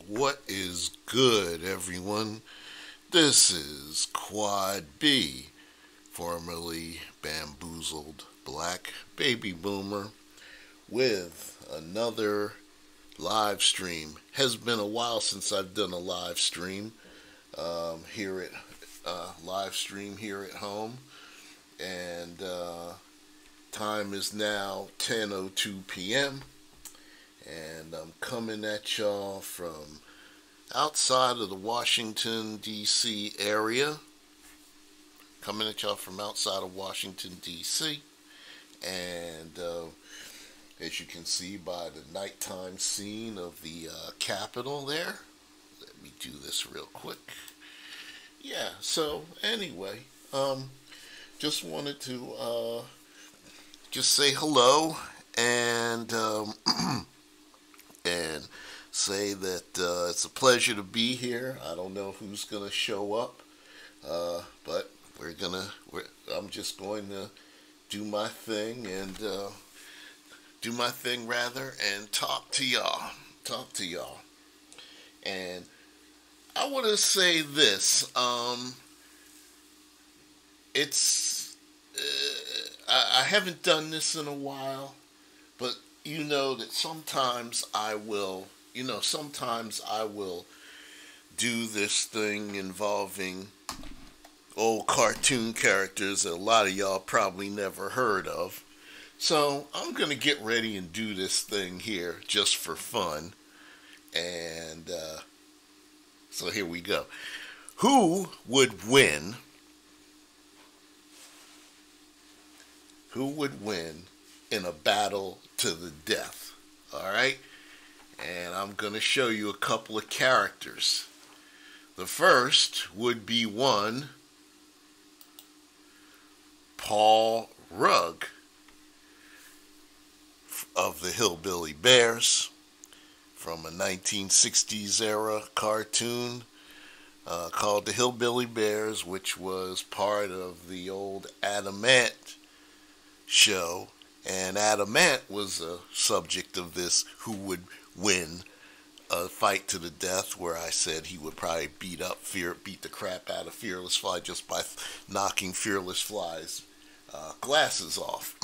What is good, everyone? This is Quad B, formerly Bamboozled Black Baby Boomer, with another live stream. Has been a while since I've done a live stream here at home, and time is now 10:02 p.m. and I'm coming at y'all from outside of the Washington, D.C. area. Coming at y'all from outside of Washington, D.C. And as you can see by the nighttime scene of the Capitol there. Let me do this real quick. Yeah, so anyway, just wanted to just say hello and and say that it's a pleasure to be here. I don't know who's gonna show up, but I'm just going to do my thing and and talk to y'all. And I want to say this. I haven't done this in a while, but you know that sometimes I will do this thing involving old cartoon characters that a lot of y'all probably never heard of. So I'm going to get ready and do this thing here just for fun. And so here we go. Who would win? Who would win in a battle to the death? All right? And I'm going to show you a couple of characters. The first would be one Paul Rugg of the Hillbilly Bears, from a 1960s era cartoon called the Hillbilly Bears, which was part of the old Adam Ant show. And Adam Ant was a subject of this who would win a fight to the death, where I said he would probably beat the crap out of Fearless Fly just by knocking Fearless Fly's glasses off.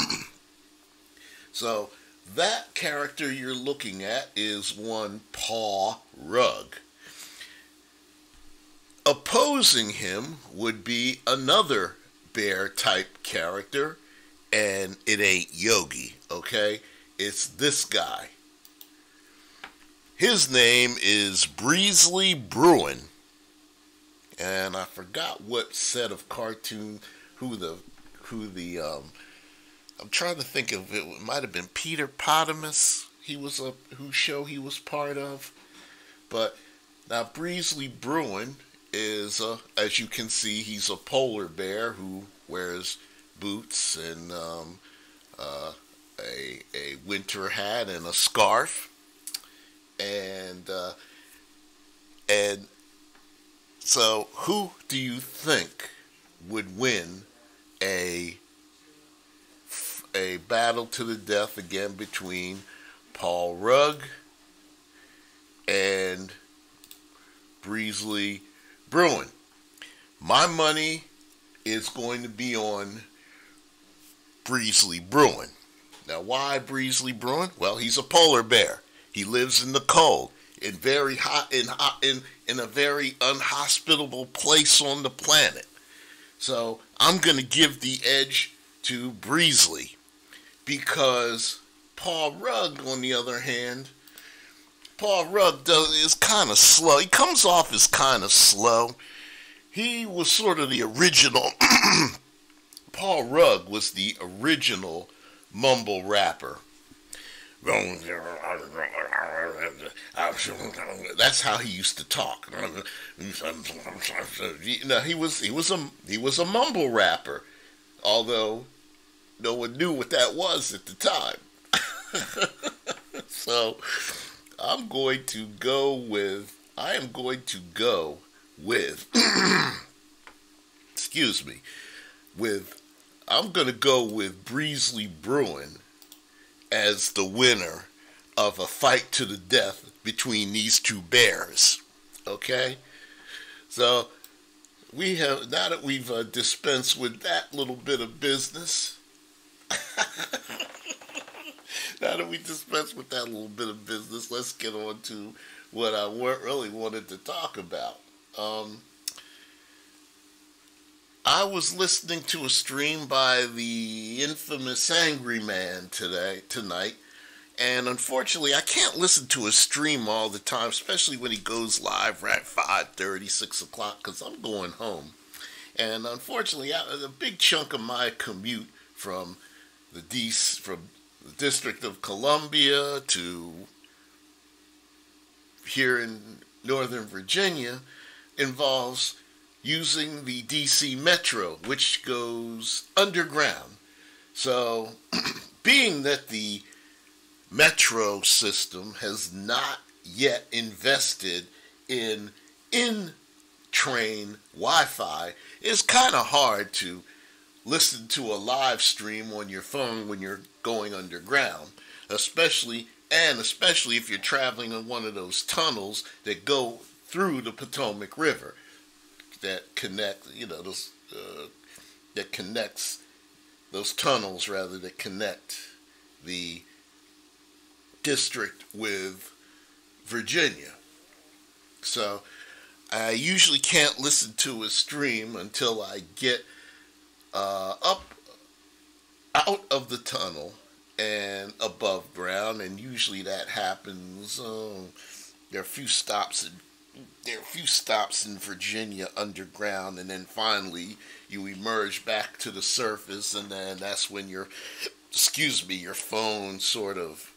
So that character you're looking at is one Paul Rugg. Opposing him would be another bear type character, and it ain't Yogi, okay? It's this guy. His name is Breezly Bruin. And I forgot what set of cartoon, I'm trying to think of it. It might have been Peter Potamus. Whose show he was part of. But now Breezly Bruin is, as you can see, he's a polar bear who wears boots and a winter hat and a scarf. And so who do you think would win a battle to the death again between Paul Rugg and Breezly Bruin? My money is going to be on Breezly Bruin. Now, why Breezly Bruin? Well, he's a polar bear. He lives in the cold, in a very unhospitable place on the planet. So I'm going to give the edge to Breezly, because Paul Rugg, on the other hand, is kind of slow. He comes off as kind of slow. He was sort of the original. Paul Rugg was the original mumble rapper. That's how he used to talk. You know, he was a mumble rapper, although no one knew what that was at the time. So I am going to go with excuse me, I'm going to go with Breezly Bruin as the winner of a fight to the death between these two bears. Okay? So, we have, now that we've dispensed with that little bit of business, now that we dispensed with that little bit of business, let's get on to what I really wanted to talk about. I was listening to a stream by the infamous Angry Man tonight, and unfortunately I can't listen to his stream all the time, especially when he goes live at 5:30, 6 o'clock, because I'm going home. And unfortunately, a big chunk of my commute from the District of Columbia to here in Northern Virginia involves using the DC Metro, which goes underground. So, being that the Metro system has not yet invested in train Wi-Fi, it's kind of hard to listen to a live stream on your phone when you're going underground, especially if you're traveling in one of those tunnels that go through the Potomac River that connect, that connects those tunnels rather that connect the district with Virginia. So I usually can't listen to a stream until I get up out of the tunnel and above ground, and usually that happens. There are a few stops in Virginia underground, and then finally you emerge back to the surface, and then that's when your phone sort of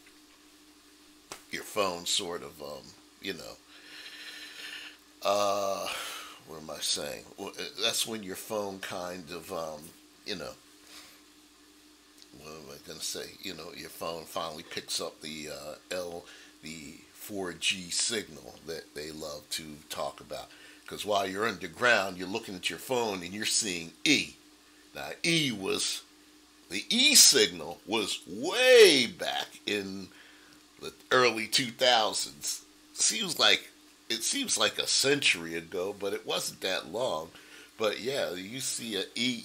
what am I saying? Well, that's when your phone kind of, what am I going to say? Your phone finally picks up the 4G signal that they love to talk about. Because while you're underground, you're looking at your phone and you're seeing E. Now, the E signal was way back in the early 2000s. It seems like a century ago, but it wasn't that long. But yeah, you see an E,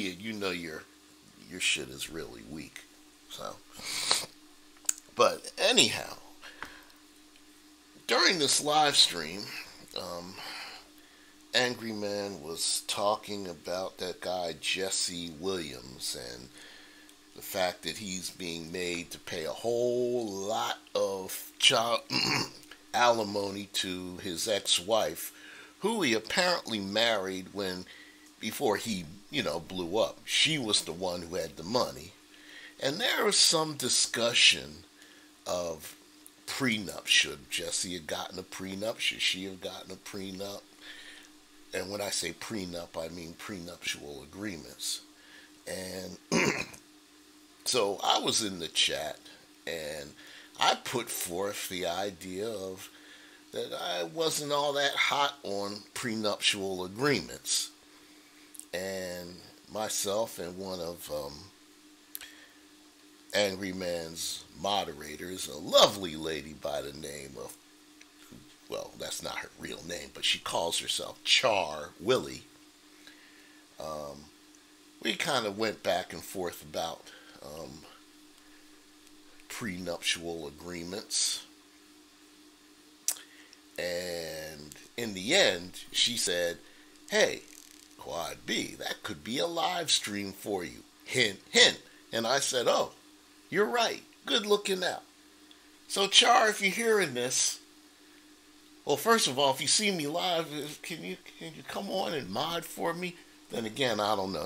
and you know your shit is really weak. So, but anyhow, during this live stream, Angry Man was talking about that guy Jesse Williams and the fact that he's being made to pay a whole lot of child alimony to his ex-wife, who he apparently married before he, blew up. She was the one who had the money. And there was some discussion of prenup. Should Jesse have gotten a prenup? Should she have gotten a prenup? And when I say prenup, I mean prenuptial agreements. And so I was in the chat, and I put forth the idea of that I wasn't all that hot on prenuptial agreements. And myself and one of Angry Man's moderators, a lovely lady by the name of, well, that's not her real name, but she calls herself Char Willie. We kind of went back and forth about prenuptial agreements. And in the end, she said, hey, Quad B, that could be a live stream for you. Hint, hint. And I said, oh, you're right. Good looking out. So, Char, if you're hearing this, well, first of all, if you see me live, can you come on and mod for me? Then again, I don't know.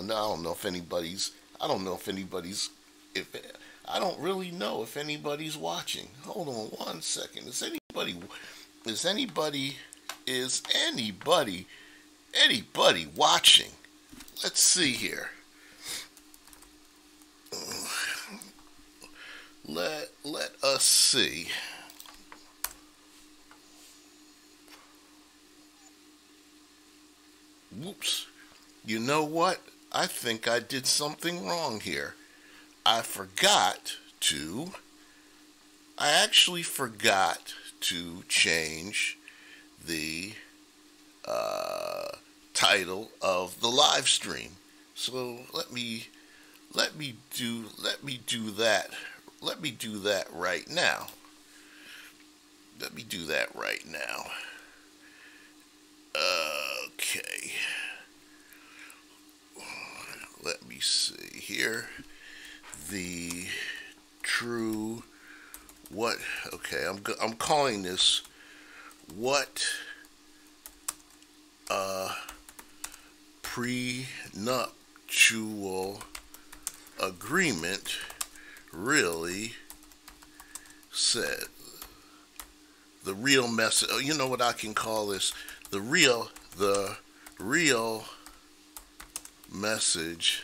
I don't really know if anybody's watching. Hold on one second. Is anybody watching? Let's see here. Let us see. Whoops. You know what? I think I did something wrong here. I forgot to I actually forgot to change the title of the live stream. So let me do that. Let me do that right now. Let me do that right now. Okay. Let me see here. The true what? Okay, I'm calling this what prenuptial agreement really said. The real message. Oh, you know what I can call this? The real message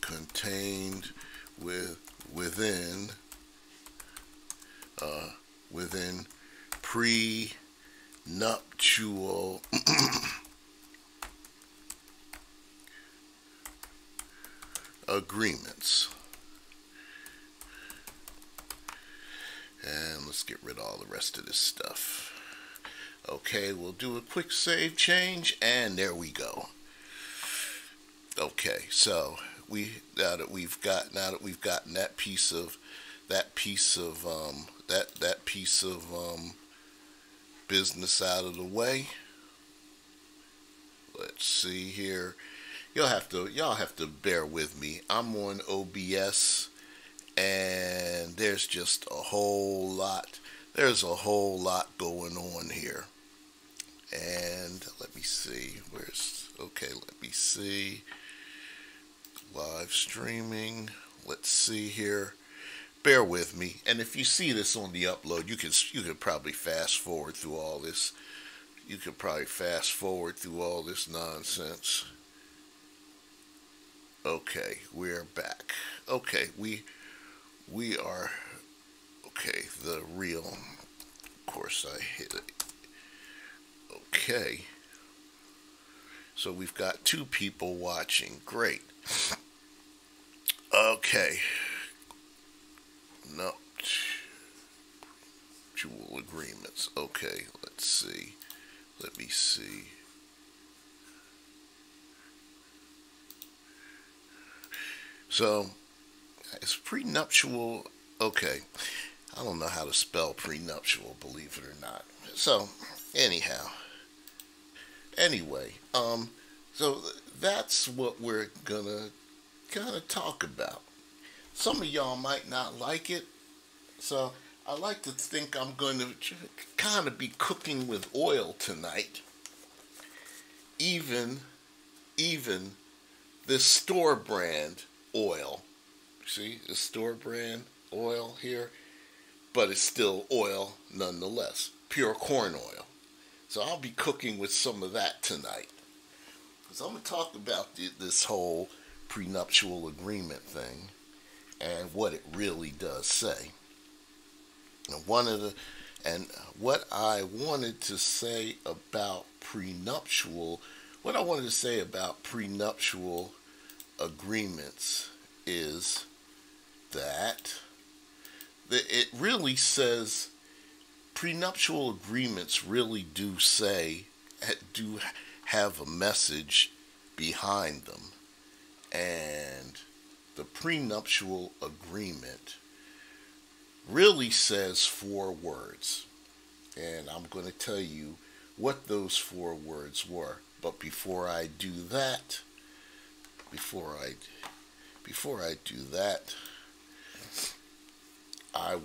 contained within prenuptial agreements. And let's get rid of all the rest of this stuff. Okay, we'll do a quick save change, and there we go. Okay, so now that we've gotten that piece of business out of the way. Let's see here. Y'all have to bear with me. I'm on OBS, and there's just a whole lot. There's a whole lot going on here. And let me see. Let me see. Live streaming. Let's see here. Bear with me. And if you see this on the upload, you could probably fast forward through all this. You could probably fast forward through all this nonsense. Okay, we're back. Okay, we are, okay, the real, of course I hit it. Okay, so we've got 2 people watching. Great. Okay. No. Mutual agreements. Okay, let's see. Let me see. So, it's prenuptial. Okay. I don't know how to spell prenuptial, believe it or not. So, anyhow. Anyway, so that's what we're gonna kind of talk about. Some of y'all might not like it, so I like to think I'm going to kind of be cooking with oil tonight. Even this store brand oil. See, the store brand oil here, but it's still oil nonetheless. Pure corn oil. So I'll be cooking with some of that tonight. So I'm going to talk about this whole prenuptial agreement thing and what it really does say. And what I wanted to say about prenuptial agreements is that it really says prenuptial agreements really do have a message behind them. And the prenuptial agreement really says 4 words. And I'm going to tell you what those 4 words were. But before I do that, I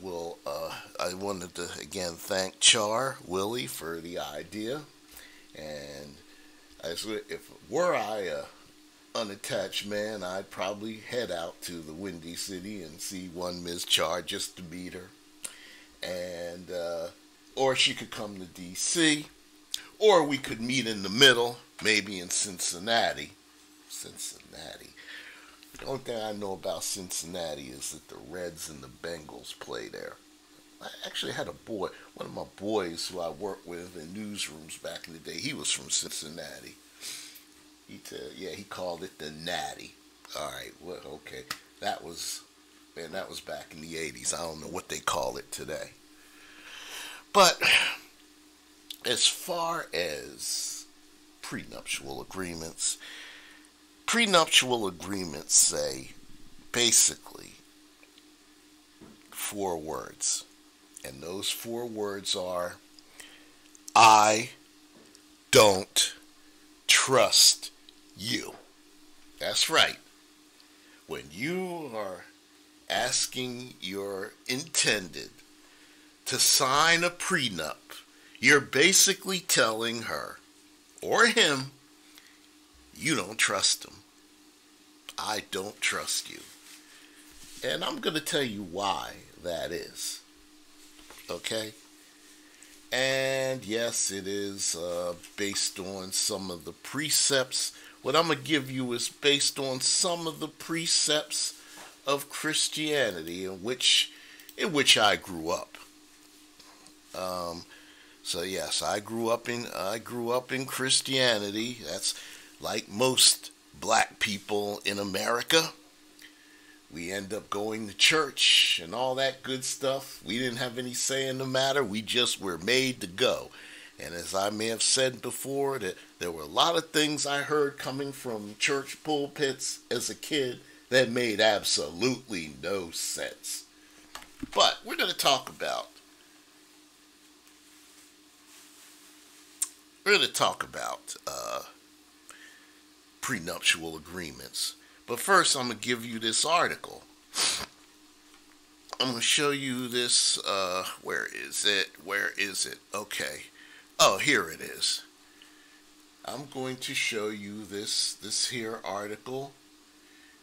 wanted to again thank Willie for the idea. And if were I a unattached man, I'd probably head out to the Windy City and see one Ms. Char just to meet her. And or she could come to DC, or we could meet in the middle, maybe in Cincinnati. The only thing I know about Cincinnati is that the Reds and the Bengals play there. I actually had one of my boys who I worked with in newsrooms back in the day, he was from Cincinnati. He called it the Natty. All right, well, okay. That was, man, that was back in the 80s. I don't know what they call it today. But as far as prenuptial agreements say basically 4 words. And those 4 words are, I don't trust you. That's right. When you are asking your intended to sign a prenup, you're basically telling her or him, you don't trust him. I don't trust you. And I'm going to tell you why that is. Okay? And yes, it is based on some of the precepts. What I'm going to give you is based on some of the precepts of Christianity in which I grew up. So yes, I grew up in Christianity. That's like most black people in America. We end up going to church and all that good stuff. We didn't have any say in the matter. We just were made to go. And as I may have said before, that there were a lot of things I heard coming from church pulpits as a kid that made absolutely no sense. But we're going to talk about prenuptial agreements. But first, I'm going to give you this article. I'm going to show you this, where is it? Okay. Oh, here it is. I'm going to show you this here article.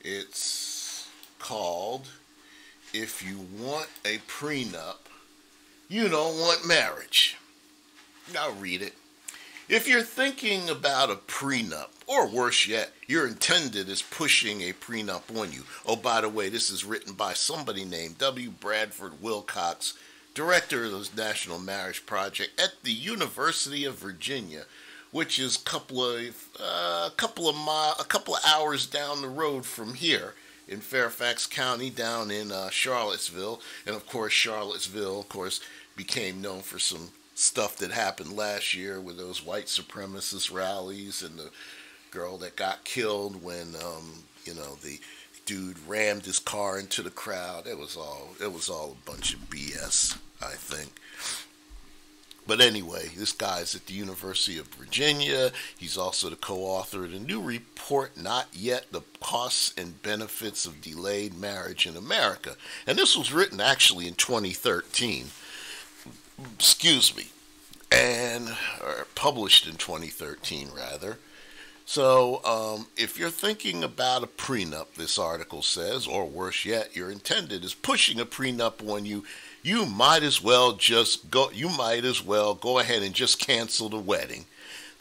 It's called, If You Want a Prenup, You Don't Want Marriage. I'll read it. If you're thinking about a prenup, or worse yet, your intended is pushing a prenup on you. Oh, by the way, this is written by somebody named W. Bradford Wilcox, director of the National Marriage Project at the University of Virginia, which is a couple of hours down the road from here in Fairfax County, down in Charlottesville. And of course, Charlottesville, became known for some stuff that happened last year with those white supremacist rallies and the girl that got killed when the dude rammed his car into the crowd. It was all a bunch of BS, I think. But anyway, this guy's at the University of Virginia. He's also the co-author of the new report, Not Yet, The Costs and Benefits of Delayed Marriage in America. And this was written actually in 2013. Or published in 2013, rather. So, if you're thinking about a prenup, this article says, or worse yet, your intended is pushing a prenup on you, you might as well go ahead and just cancel the wedding.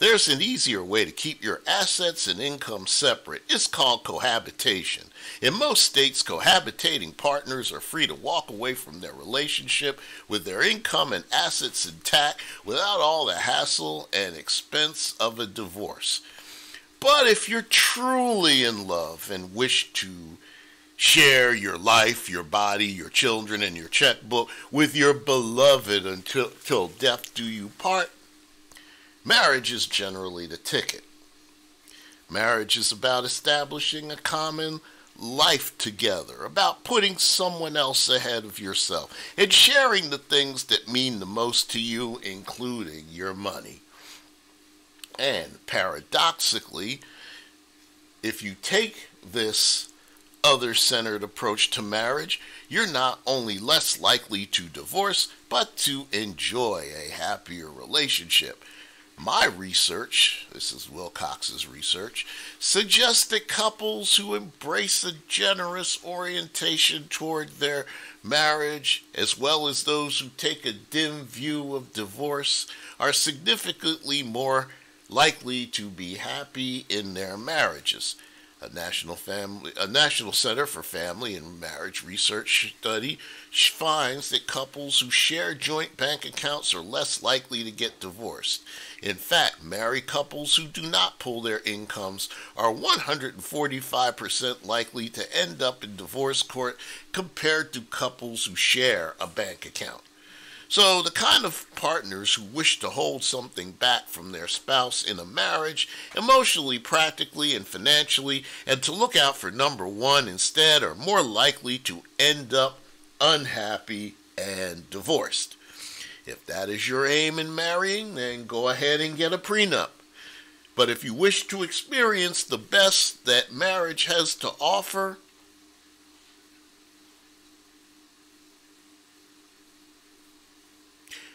There's an easier way to keep your assets and income separate. It's called cohabitation. In most states, cohabitating partners are free to walk away from their relationship with their income and assets intact without all the hassle and expense of a divorce. But if you're truly in love and wish to share your life, your body, your children, and your checkbook with your beloved until death do you part, marriage is generally the ticket. Marriage is about establishing a common life together, about putting someone else ahead of yourself, and sharing the things that mean the most to you, including your money. And paradoxically, if you take this other-centered approach to marriage, you're not only less likely to divorce, but to enjoy a happier relationship. My research, this is Wilcox's research, suggests that couples who embrace a generous orientation toward their marriage, as well as those who take a dim view of divorce, are significantly more likely to be happy in their marriages. A National Center for Family and Marriage Research study finds that couples who share joint bank accounts are less likely to get divorced. In fact, married couples who do not pool their incomes are 145% likely to end up in divorce court compared to couples who share a bank account. So the kind of partners who wish to hold something back from their spouse in a marriage, emotionally, practically, and financially, and to look out for number one instead, are more likely to end up unhappy and divorced. If that is your aim in marrying, then go ahead and get a prenup. But if you wish to experience the best that marriage has to offer,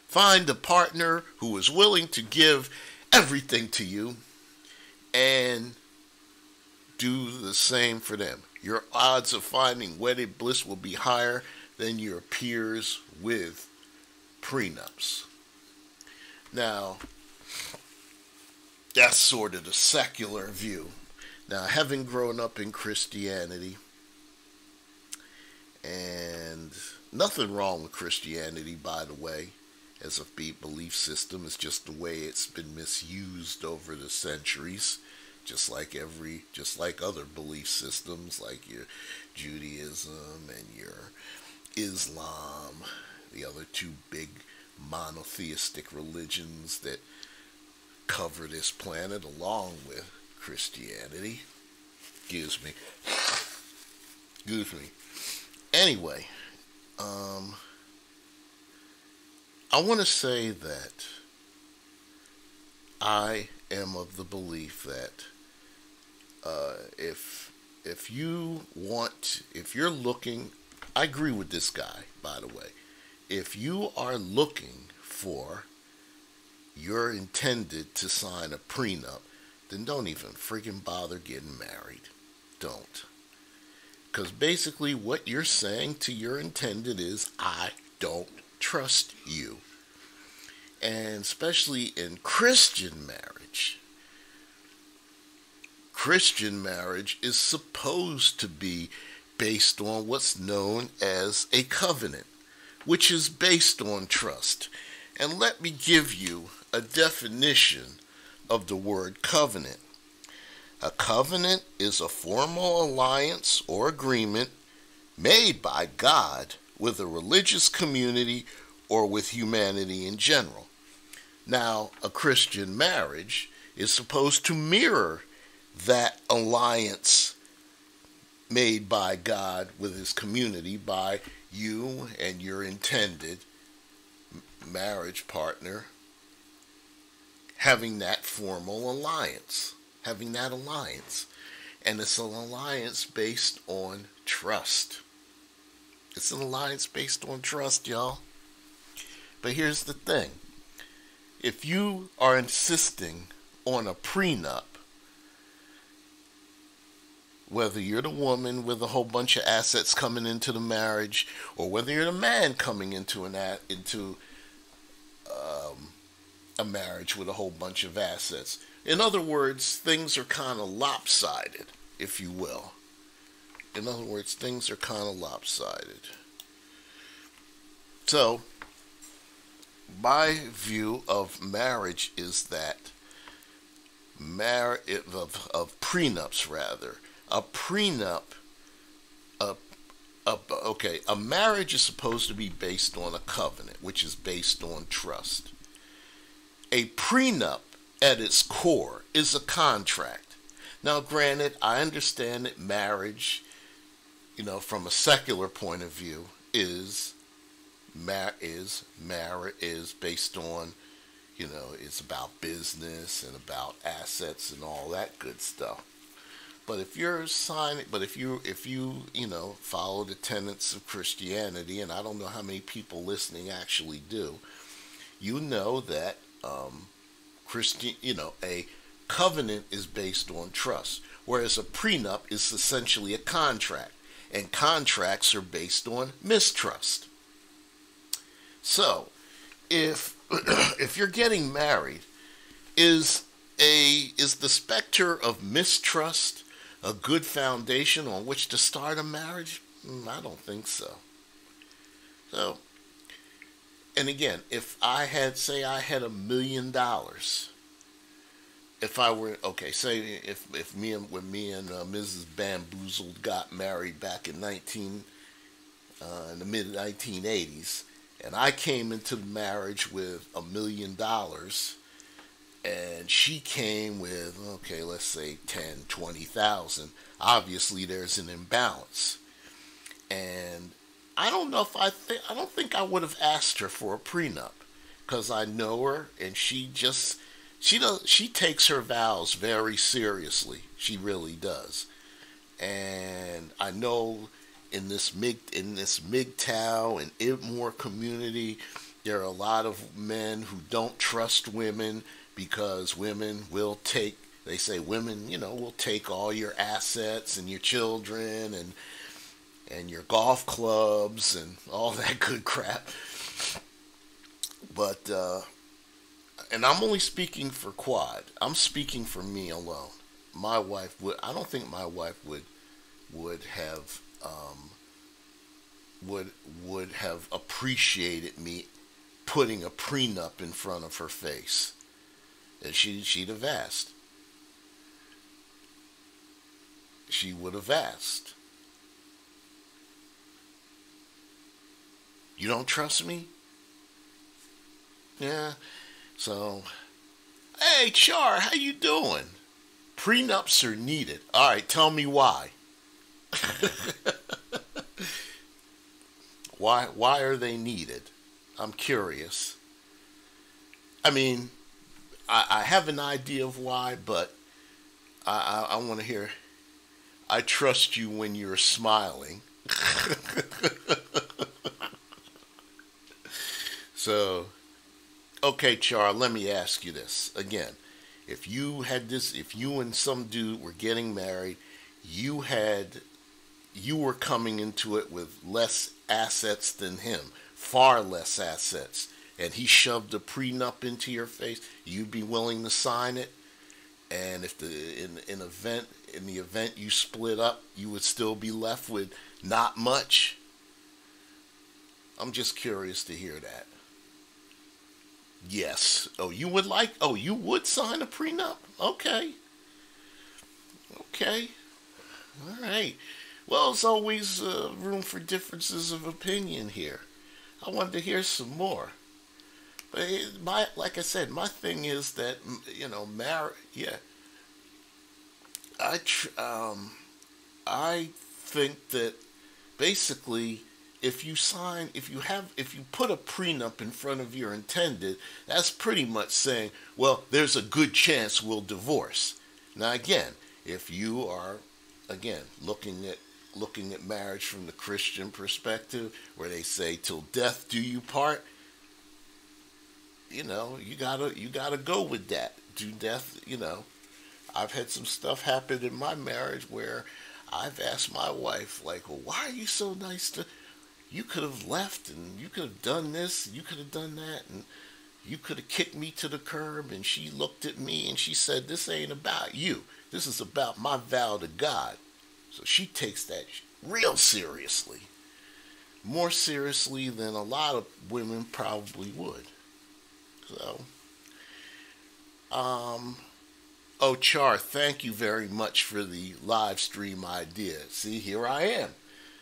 find a partner who is willing to give everything to you and do the same for them. Your odds of finding wedded bliss will be higher than your peers with prenups. Now, that's sort of the secular view. Now, having grown up in Christianity, and nothing wrong with Christianity, by the way, as a belief system. It's just the way it's been misused over the centuries, just like other belief systems, like your Judaism and your Islam, the other two big monotheistic religions that cover this planet along with Christianity. Excuse me. Anyway, I want to say that I am of the belief that if you're looking, I agree with this guy, by the way. If you are looking for you're intended to sign a prenup, then don't even friggin' bother getting married. Don't. Because basically what you're saying to your intended is, I don't trust you. And especially in Christian marriage is supposed to be based on what's known as a covenant, which is based on trust. And let me give you a definition of the word covenant. A covenant is a formal alliance or agreement made by God with a religious community or with humanity in general. Now, a Christian marriage is supposed to mirror that alliance made by God with his community, by you and your intended marriage partner having that formal alliance, having that alliance. And it's an alliance based on trust. It's an alliance based on trust, y'all. But here's the thing. If you are insisting on a prenup, whether you're the woman with a whole bunch of assets coming into the marriage, or whether you're the man coming into a marriage with a whole bunch of assets. In other words, things are kind of lopsided, if you will. In other words, things are kind of lopsided. So, my view of marriage is that of prenups rather. A marriage is supposed to be based on a covenant, which is based on trust. A prenup at its core is a contract. Now, granted, I understand that marriage, from a secular point of view, is based on, it's about business and about assets and all that good stuff. But if you follow the tenets of Christianity, and I don't know how many people listening actually do, you know that a covenant is based on trust, whereas a prenup is essentially a contract, and contracts are based on mistrust. So, if you're getting married, is the specter of mistrust a good foundation on which to start a marriage? I don't think so. So, and again, if I had, say I had $1 million, if I were, okay, say if when me and Mrs. Bamboozled got married back in the mid 1980s, and I came into the marriage with $1 million, and she came with, okay, let's say 10, 20,000. Obviously, there's an imbalance, and I don't know if I don't think I would have asked her for a prenup, because I know her, and she takes her vows very seriously. She really does, and I know in this MGTOW and IBMOR community, there are a lot of men who don't trust women because women will take. They say women, will take all your assets and your children and your golf clubs and all that good crap. But and I'm only speaking for Quad. I'm speaking for me alone. My wife would. I don't think my wife would have would have appreciated me putting a prenup in front of her face. And she'd have asked. She would have asked. You don't trust me? Yeah. So, hey, Char, how you doing? Prenups are needed. All right, tell me why. Why are they needed? I'm curious. I mean, I have an idea of why, but I want to hear. I trust you when you're smiling. So, okay, Char, let me ask you this again. If you and some dude were getting married, you were coming into it with less assets than him, far less assets, and he shoved a prenup into your face, you'd be willing to sign it? And if in the event you split up, you would still be left with not much? I'm just curious to hear that. Yes. You would sign a prenup? Okay. Okay. All right. Well, there's always room for differences of opinion here. I wanted to hear some more. But like I said, my thing is that, yeah. I think that basically, if you put a prenup in front of your intended, that's pretty much saying, well, there's a good chance we'll divorce. Now again, if you are, looking at marriage from the Christian perspective, where they say till death do you part, you gotta go with that. Do death, I've had some stuff happen in my marriage where I've asked my wife, like, well, why are you so nice to, you could have left, and you could have done this, and you could have done that, and you could have kicked me to the curb. And she looked at me and she said, this ain't about you. This is about my vow to God. So she takes that real seriously. More seriously than a lot of women probably would. So, oh, Char, thank you very much for the live stream idea. See, here I am.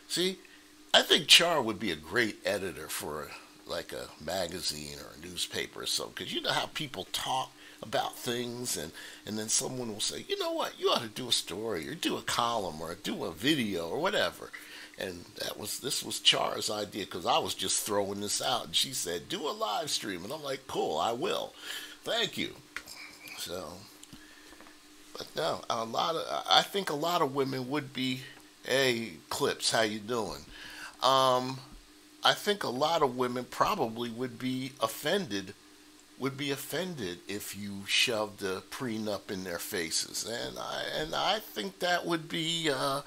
See, I think Char would be a great editor for like a magazine or a newspaper or something, because you know how people talk about things, and then someone will say, you know what, you ought to do a story or do a column or do a video or whatever. And this was Char's idea, because I was just throwing this out, and she said, do a live stream, and I'm like, cool, I will. Thank you. So, but no, I think a lot of women would be, hey, Clips, how you doing? I think a lot of women probably would be offended if you shoved a prenup in their faces, and I think that would be an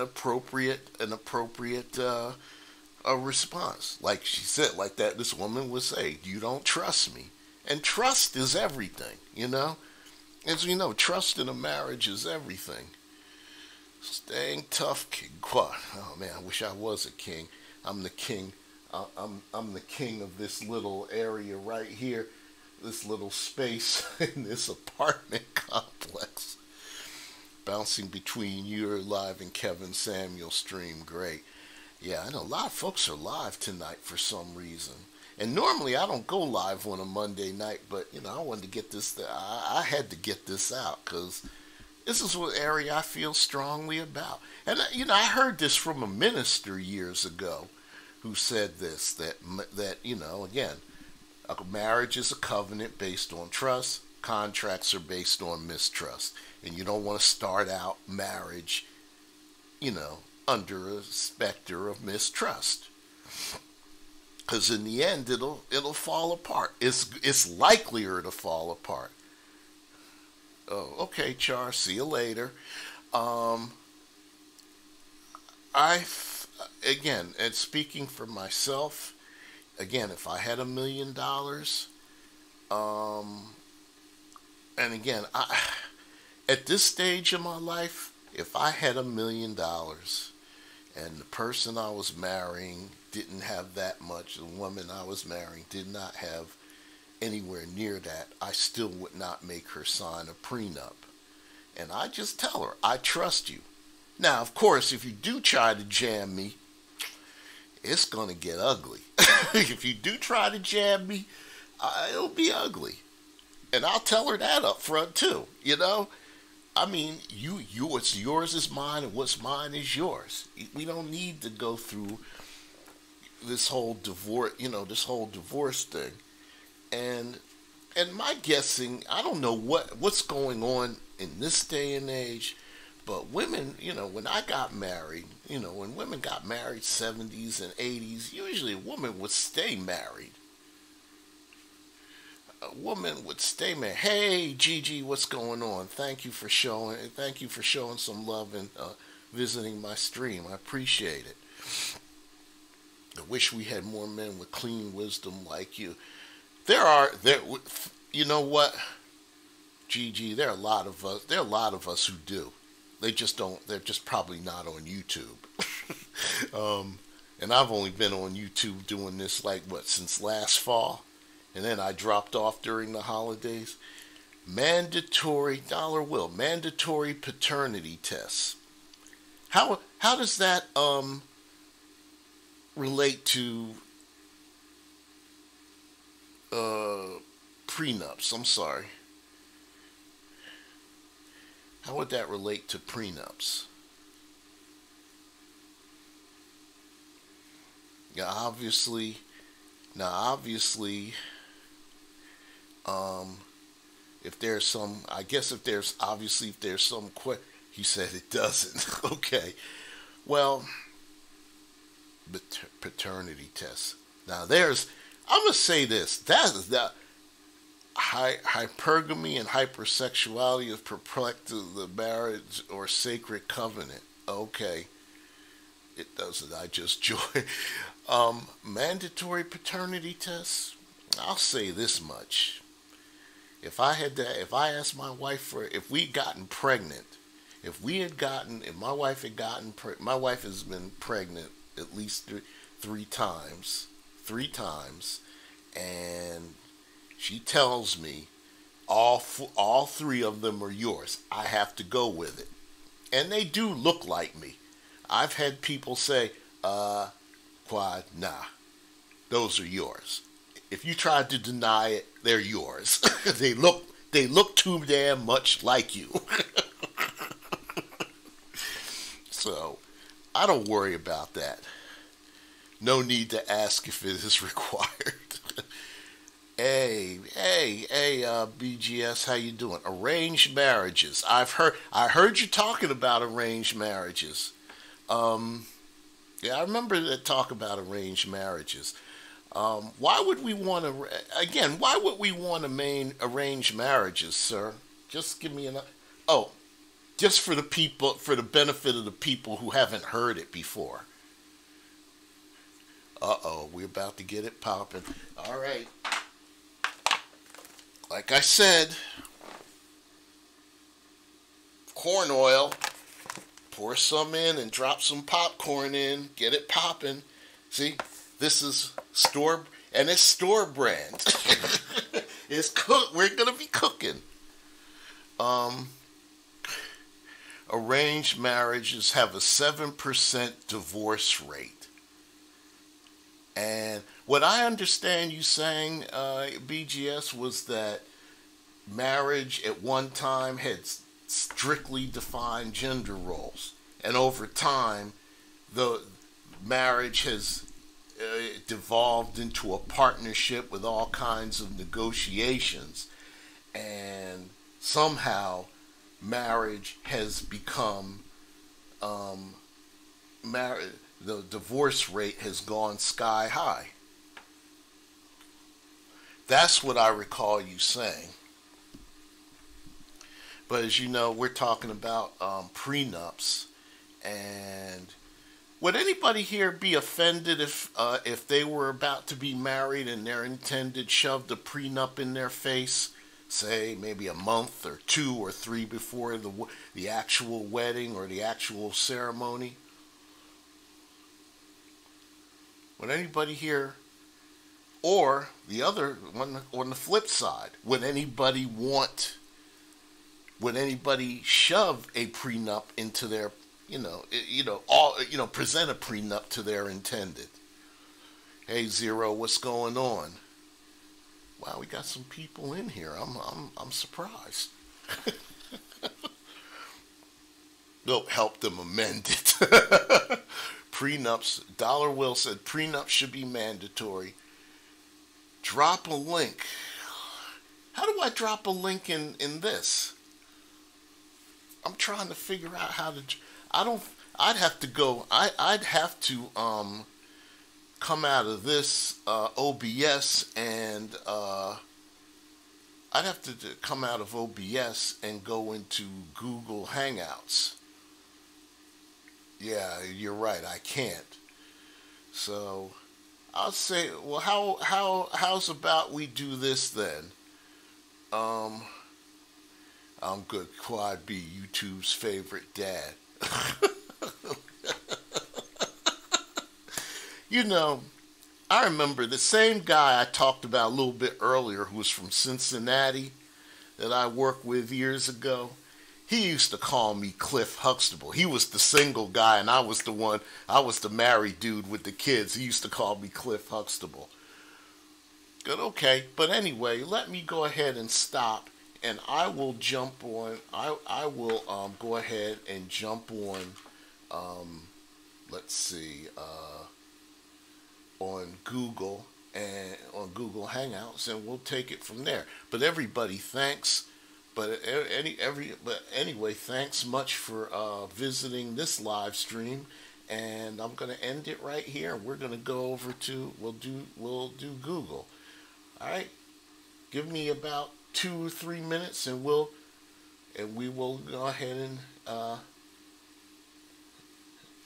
appropriate a response. Like she said, like that, this woman would say, you don't trust me. And trust is everything, as you know, trust in a marriage is everything. Staying tough, King Quad. Oh man, I wish I was a king. I'm the king. I'm the king of this little area right here, this little space in this apartment complex. Bouncing between you're live and Kevin Samuel stream. Great. Yeah, I know a lot of folks are live tonight for some reason. And normally I don't go live on a Monday night, but I wanted to get this. I had to get this out because this is what area I feel strongly about. And I heard this from a minister years ago, who said this that again, a marriage is a covenant based on trust. Contracts are based on mistrust, and you don't want to start out marriage, under a specter of mistrust, because in the end it'll fall apart. It's likelier to fall apart. Oh, okay, Char. See you later. I again, and speaking for myself, again, if I had $1 million, and again, at this stage of my life, if I had $1 million and the person I was marrying didn't have that much, the woman I was marrying did not have anywhere near that, I still would not make her sign a prenup. And I just tell her, I trust you. Now, of course, if you do try to jam me, it's going to get ugly. If you do try to jam me, it'll be ugly. And I'll tell her that up front, too. I mean, what's yours is mine, and what's mine is yours. We don't need to go through this whole divorce thing. And my guessing, I don't know what's going on in this day and age, but women, when I got married, when women got married 70s and 80s, usually a woman would stay married. A woman would stay married. Hey, Gigi, what's going on? Thank you for showing some love and visiting my stream. I appreciate it. I wish we had more men with clean wisdom like you. You know what, Gigi? There are a lot of us who do. They just don't. They're just probably not on YouTube. And I've only been on YouTube doing this since last fall. And then I dropped off during the holidays. Mandatory paternity tests. How does that relate to prenups? I'm sorry. How would that relate to prenups? Obviously, if there's some, he said it doesn't. Okay. Well, paternity tests. Now I'm going to say this. That hypergamy and hypersexuality is perplexed to the marriage or sacred covenant. Okay. It doesn't. I just joy. Mandatory paternity tests. I'll say this much. If my wife has been pregnant at least three times, and she tells me all three of them are yours, I have to go with it. And they do look like me. I've had people say, Quad, nah, those are yours. If you tried to deny it, they're yours. They look too damn much like you. So, I don't worry about that. No need to ask if it is required. Hey, BGS, how you doing? Arranged marriages. I heard you talking about arranged marriages. Yeah, I remember that talk about arranged marriages. Why would we want to, arrange marriages, sir? Just give me just for the benefit of the people who haven't heard it before. We're about to get it popping. All right. Like I said, corn oil. Pour some in and drop some popcorn in. Get it popping. See, this is it's store brand. It's cooked. We're gonna be cooking. Arranged marriages have a 7% divorce rate. And what I understand you saying, BGS, was that marriage at one time had strictly defined gender roles. And over time, the marriage has devolved into a partnership with all kinds of negotiations. And somehow, marriage has become the divorce rate has gone sky high. That's what I recall you saying. But as you know, we're talking about prenups. And would anybody here be offended if they were about to be married and their intended shoved a prenup in their face, say maybe a month or 2 or 3 before the actual wedding or the actual ceremony? Would anybody here, or the other on the flip side, would anybody shove a prenup into their, present a prenup to their intended? Hey, Zero, what's going on? Wow, we got some people in here. I'm surprised. Nope, help them amend it. Prenups. Dollar Will said prenups should be mandatory. Drop a link. How do I drop a link in this? I'm trying to figure out how to. I'd have to go. I'd have to come out of this OBS and I'd have to come out of OBS and go into Google Hangouts. Yeah, you're right. I can't. So I'll say, well, how's about we do this then? I'm good. Quad B, YouTube's favorite dad. I remember the same guy I talked about a little bit earlier, who was from Cincinnati, that I worked with years ago. He used to call me Cliff Huxtable. He was the single guy, and I was the married dude with the kids. He used to call me Cliff Huxtable. Good, okay. But anyway, let me go ahead and stop, and I will jump on. I will go ahead and jump on. Let's see, on Google and on Google Hangouts, and we'll take it from there. But everybody, thanks. But anyway, thanks much for visiting this live stream, and I'm going to end it right here. We're going to go over to we'll do Google. All right, give me about 2 or 3 minutes, and we will go ahead and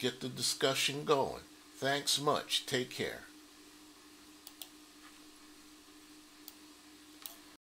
get the discussion going. Thanks much. Take care.